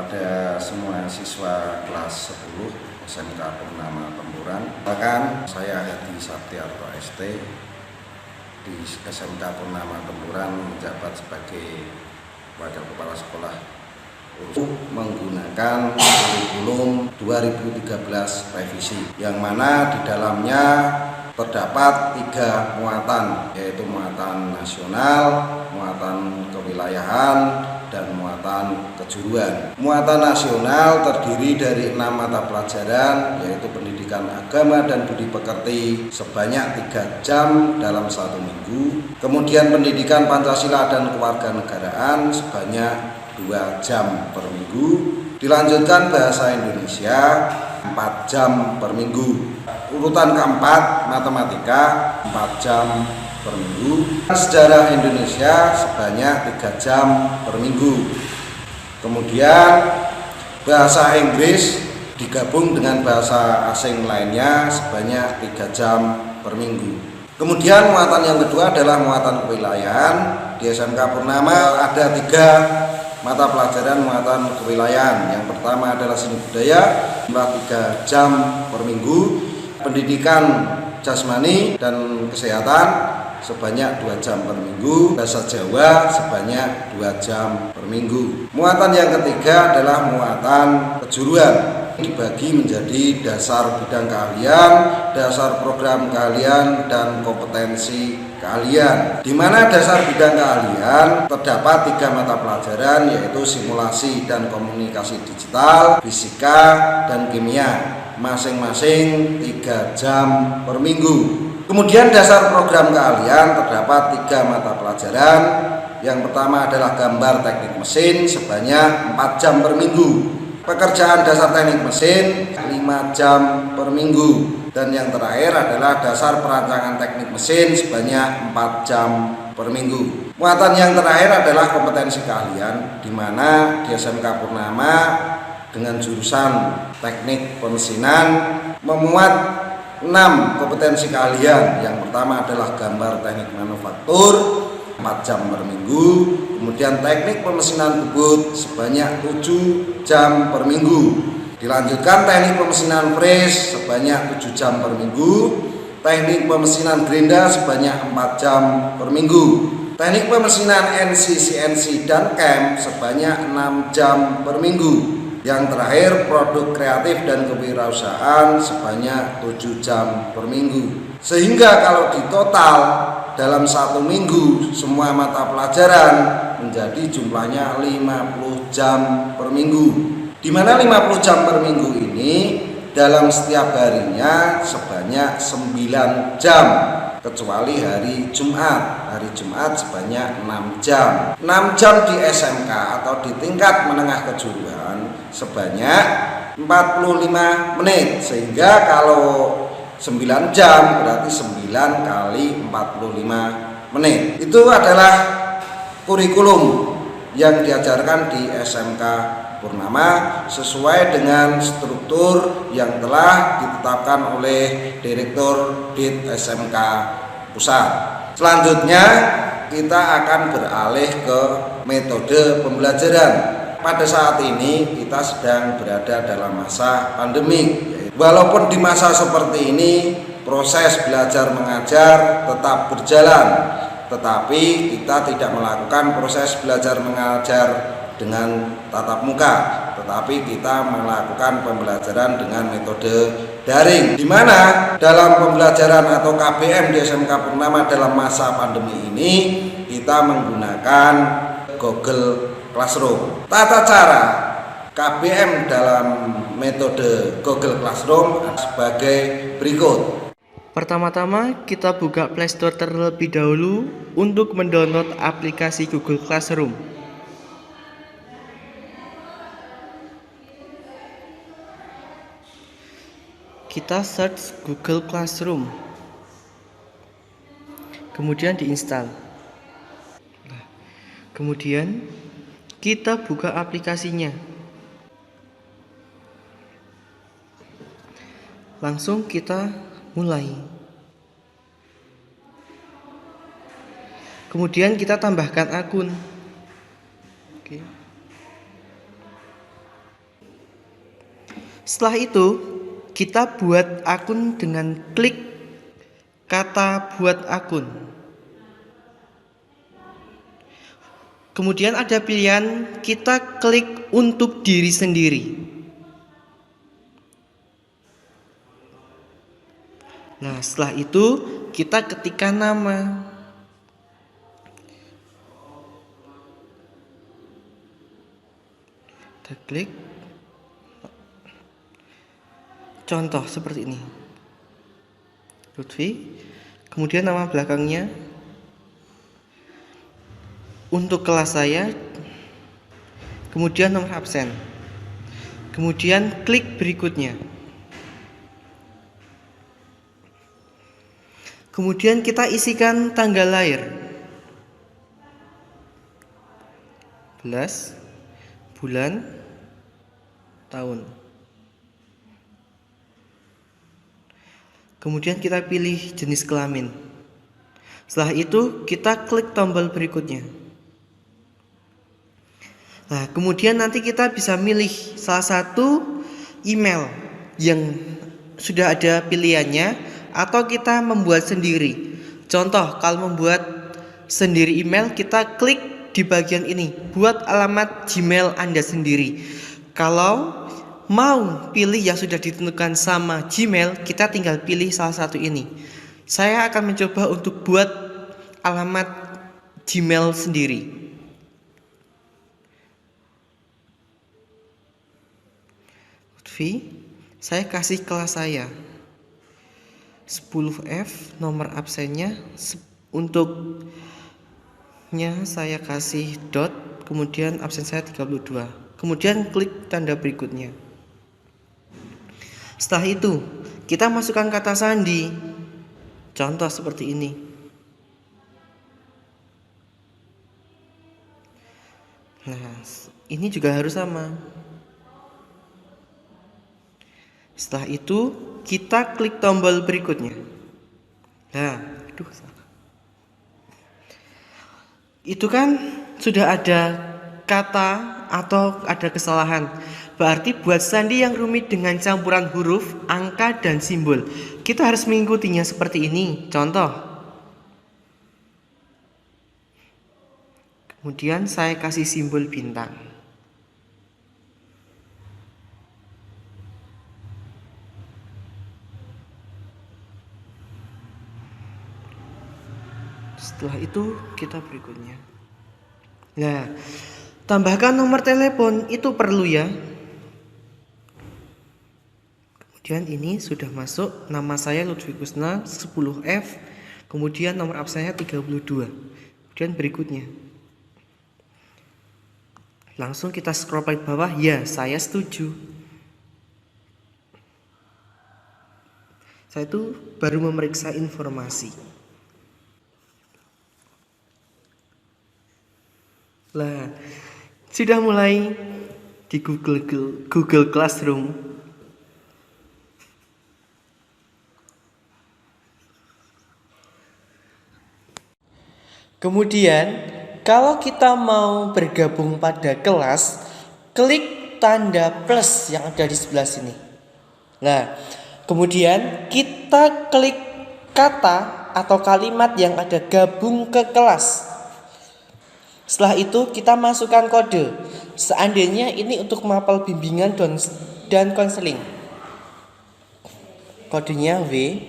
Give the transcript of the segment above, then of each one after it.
kepada semua siswa kelas 10 SMK Purnama Tempuran. Bahkan saya Hadi Sabtiarto ST di SMK Purnama Tempuran menjabat sebagai Wakil Kepala Sekolah untuk menggunakan kurikulum 2013 revisi, yang mana di dalamnya terdapat 3 muatan, yaitu muatan nasional, muatan kewilayahan, dan muatan kejuruan. Muatan nasional terdiri dari 6 mata pelajaran, yaitu pendidikan agama dan budi pekerti sebanyak 3 jam dalam 1 minggu. Kemudian pendidikan Pancasila dan kewarganegaraan sebanyak 2 jam per minggu. Dilanjutkan bahasa Indonesia 4 jam per minggu. Urutan keempat, matematika 4 jam per minggu. Sejarah Indonesia sebanyak 3 jam per minggu. Kemudian bahasa Inggris digabung dengan bahasa asing lainnya sebanyak 3 jam per minggu. Kemudian muatan yang kedua adalah muatan kewilayahan. Di SMK Purnama ada 3 mata pelajaran muatan kewilayahan. Yang pertama adalah seni budaya, 3 jam per minggu. Pendidikan jasmani dan kesehatan sebanyak 2 jam per minggu. Bahasa Jawa sebanyak 2 jam per minggu. Muatan yang ketiga adalah muatan kejuruan. Dibagi menjadi dasar bidang keahlian, dasar program keahlian, dan kompetensi keahlian. Di mana dasar bidang keahlian terdapat 3 mata pelajaran, yaitu simulasi dan komunikasi digital, fisika, dan kimia, masing-masing 3 jam per minggu. Kemudian dasar program keahlian terdapat 3 mata pelajaran. Yang pertama adalah gambar teknik mesin sebanyak 4 jam per minggu. Pekerjaan dasar teknik mesin 5 jam per minggu. Dan yang terakhir adalah dasar perancangan teknik mesin sebanyak 4 jam per minggu. Muatan yang terakhir adalah kompetensi keahlian, di mana di SMK Purnama dengan jurusan teknik pemesinan memuat 6 kompetensi keahlian. Yang pertama adalah gambar teknik manufaktur 4 jam per minggu. Kemudian teknik pemesinan bubut sebanyak 7 jam per minggu. Dilanjutkan teknik pemesinan fres sebanyak 7 jam per minggu. Teknik pemesinan gerinda sebanyak 4 jam per minggu. Teknik pemesinan NC, CNC, dan CAM sebanyak 6 jam per minggu. Yang terakhir produk kreatif dan kewirausahaan sebanyak 7 jam per minggu. Sehingga kalau ditotal dalam 1 minggu semua mata pelajaran menjadi jumlahnya 50 jam per minggu. Di mana 50 jam per minggu ini dalam setiap harinya sebanyak 9 jam, kecuali hari Jumat. Hari Jumat sebanyak 6 jam. 6 jam di SMK atau di tingkat menengah kejuruan sebanyak 45 menit. Sehingga kalau 9 jam berarti 9 kali 45 menit. Itu adalah kurikulum yang diajarkan di SMK Purnama sesuai dengan struktur yang telah ditetapkan oleh Direktur Dit SMK Pusat. Selanjutnya kita akan beralih ke metode pembelajaran. Pada saat ini kita sedang berada dalam masa pandemi. Walaupun di masa seperti ini proses belajar mengajar tetap berjalan, tetapi kita tidak melakukan proses belajar mengajar dengan tatap muka, tetapi kita melakukan pembelajaran dengan metode daring, di mana dalam pembelajaran atau KBM di SMK Purnama dalam masa pandemi ini kita menggunakan Google Classroom. Tata cara KBM dalam metode Google Classroom sebagai berikut. Pertama-tama kita buka Play Store terlebih dahulu untuk mendownload aplikasi Google Classroom. Kita search Google Classroom, kemudian diinstal. Kemudian kita buka aplikasinya. Langsung kita mulai. Kemudian kita tambahkan akun. Oke. Setelah itu, kita buat akun dengan klik kata buat akun. Kemudian ada pilihan kita klik untuk diri sendiri. Nah, setelah itu kita ketikkan nama. Kita klik. Contoh seperti ini. Lutfi. Kemudian nama belakangnya. Untuk kelas saya. Kemudian nomor absen. Kemudian klik berikutnya. Kemudian kita isikan tanggal lahir. Bulan, tahun. Kemudian kita pilih jenis kelamin. Setelah itu kita klik tombol berikutnya. Nah, kemudian nanti kita bisa milih salah satu email yang sudah ada pilihannya, atau kita membuat sendiri. Contoh, kalau membuat sendiri email, kita klik di bagian ini, buat alamat Gmail Anda sendiri. Kalau mau pilih yang sudah ditentukan sama Gmail, kita tinggal pilih salah satu ini. Saya akan mencoba untuk buat alamat Gmail sendiri. Saya kasih kelas saya 10F, nomor absennya untuknya saya kasih dot, kemudian absen saya 32. Kemudian klik tanda berikutnya. Setelah itu kita masukkan kata sandi. Contoh seperti ini. Nah, ini juga harus sama. Setelah itu kita klik tombol berikutnya. Nah, itu kan sudah ada kata atau ada kesalahan. Berarti buat sandi yang rumit dengan campuran huruf, angka, dan simbol, kita harus mengikutinya seperti ini. Contoh. Kemudian saya kasih simbol bintang. Setelah itu kita berikutnya. Nah, tambahkan nomor telepon, itu perlu ya. Kemudian ini sudah masuk, nama saya Lutfi Kusna 10F, kemudian nomor absennya 32. Kemudian berikutnya. Langsung kita scroll ke bawah, ya saya setuju. Saya itu baru memeriksa informasi. Lah, sudah mulai di Google Classroom. Kemudian, kalau kita mau bergabung pada kelas, klik tanda plus yang ada di sebelah sini. Nah, kemudian kita klik kata atau kalimat yang ada gabung ke kelas. Setelah itu kita masukkan kode. Seandainya ini untuk mapel bimbingan dan konseling. Kodenya W,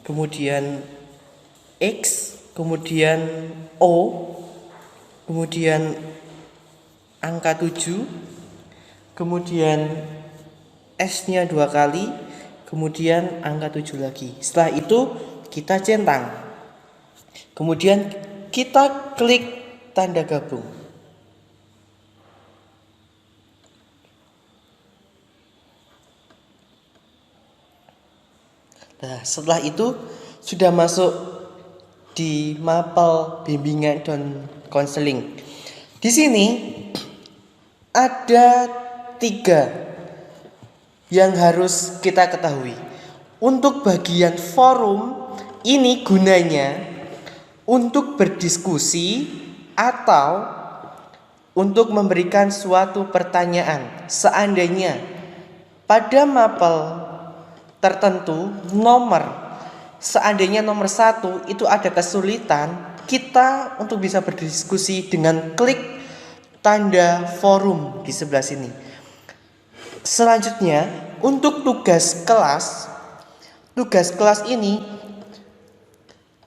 kemudian X, kemudian O, kemudian angka 7, kemudian S-nya 2 kali, kemudian angka 7 lagi. Setelah itu kita centang. Kemudian kita klik tanda gabung. Nah, setelah itu sudah masuk di mapel bimbingan dan konseling. Di sini ada 3 yang harus kita ketahui. Untuk bagian forum, ini gunanya untuk berdiskusi atau untuk memberikan suatu pertanyaan. Seandainya pada mapel tertentu seandainya nomor 1 itu ada kesulitan, kita untuk bisa berdiskusi dengan klik tanda forum di sebelah sini. Selanjutnya, untuk tugas kelas ini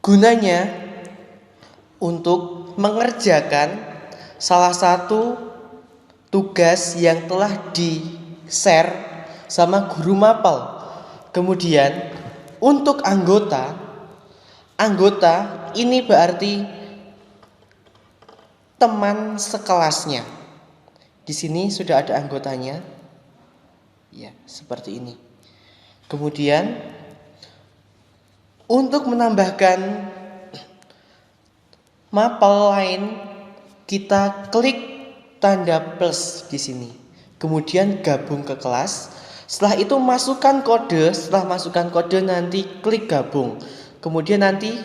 gunanya untuk mengerjakan salah satu tugas yang telah di-share sama guru mapel. Kemudian untuk anggota ini berarti teman sekelasnya. Di sini sudah ada anggotanya. Ya, seperti ini. Kemudian untuk menambahkan mapel lain, kita klik tanda plus di sini. Kemudian gabung ke kelas. Setelah itu masukkan kode. Setelah masukkan kode nanti klik gabung. Kemudian nanti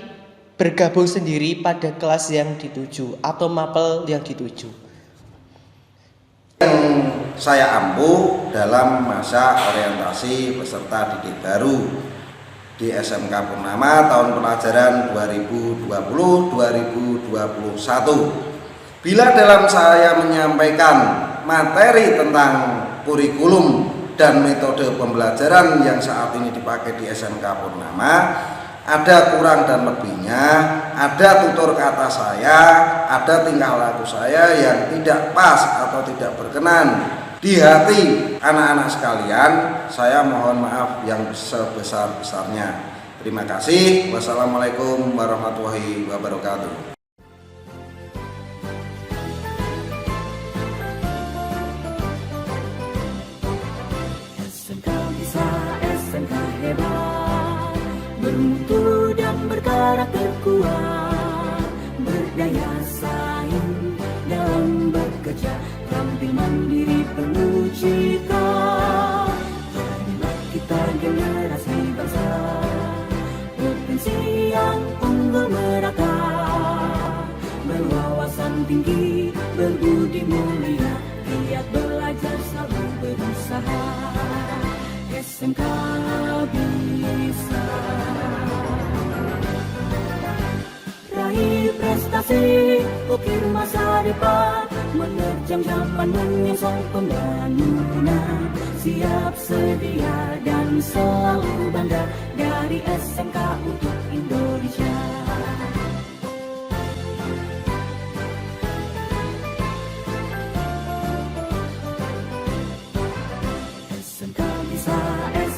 bergabung sendiri pada kelas yang dituju atau mapel yang dituju. Yang saya ampuh dalam masa orientasi peserta didik baru di SMK Purnama tahun pelajaran 2020-2021. Bila dalam saya menyampaikan materi tentang kurikulum dan metode pembelajaran yang saat ini dipakai di SMK Purnama, ada kurang dan lebihnya, ada tutur kata saya, ada tingkah laku saya yang tidak pas atau tidak berkenan di hati anak-anak sekalian, saya mohon maaf yang sebesar-besarnya. Terima kasih. Wassalamualaikum warahmatullahi wabarakatuh. SMK hebat, bermutu dan berkarakter kuat, berdaya saing dalam bekerja, tampil mandiri penuh cita. Marilah kita generasi bangsa, potensi yang unggul merata, berwawasan tinggi, berbudi mulia, giat belajar selalu berusaha. SMK bisa raih prestasi, ukir masa depan, menerjang zaman menyongsong pembangunan, siap sedia dan selalu bangga dari SMK untuk Indonesia.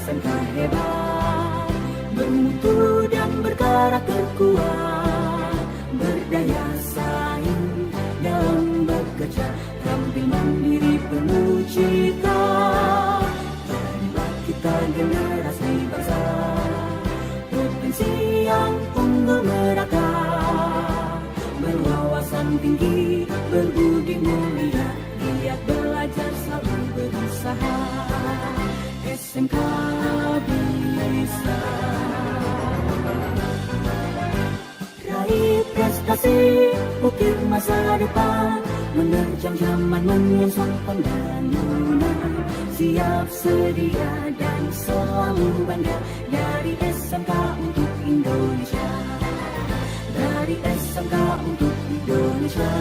SMK hebat, bermutu dan berkarakter kuat, berdaya saing dalam bekerja, tampil mandiri penuh cita. Marilah kita generasi bangsa, potensi yang unggul merata, berwawasan tinggi, berbudi mulia, giat belajar selalu berusaha. SMK bisa raih prestasi, ukir masa depan, menerjang zaman menyongsong pembangunan, siap sedia dan selalu bangga dari SMK untuk Indonesia, dari SMK untuk Indonesia.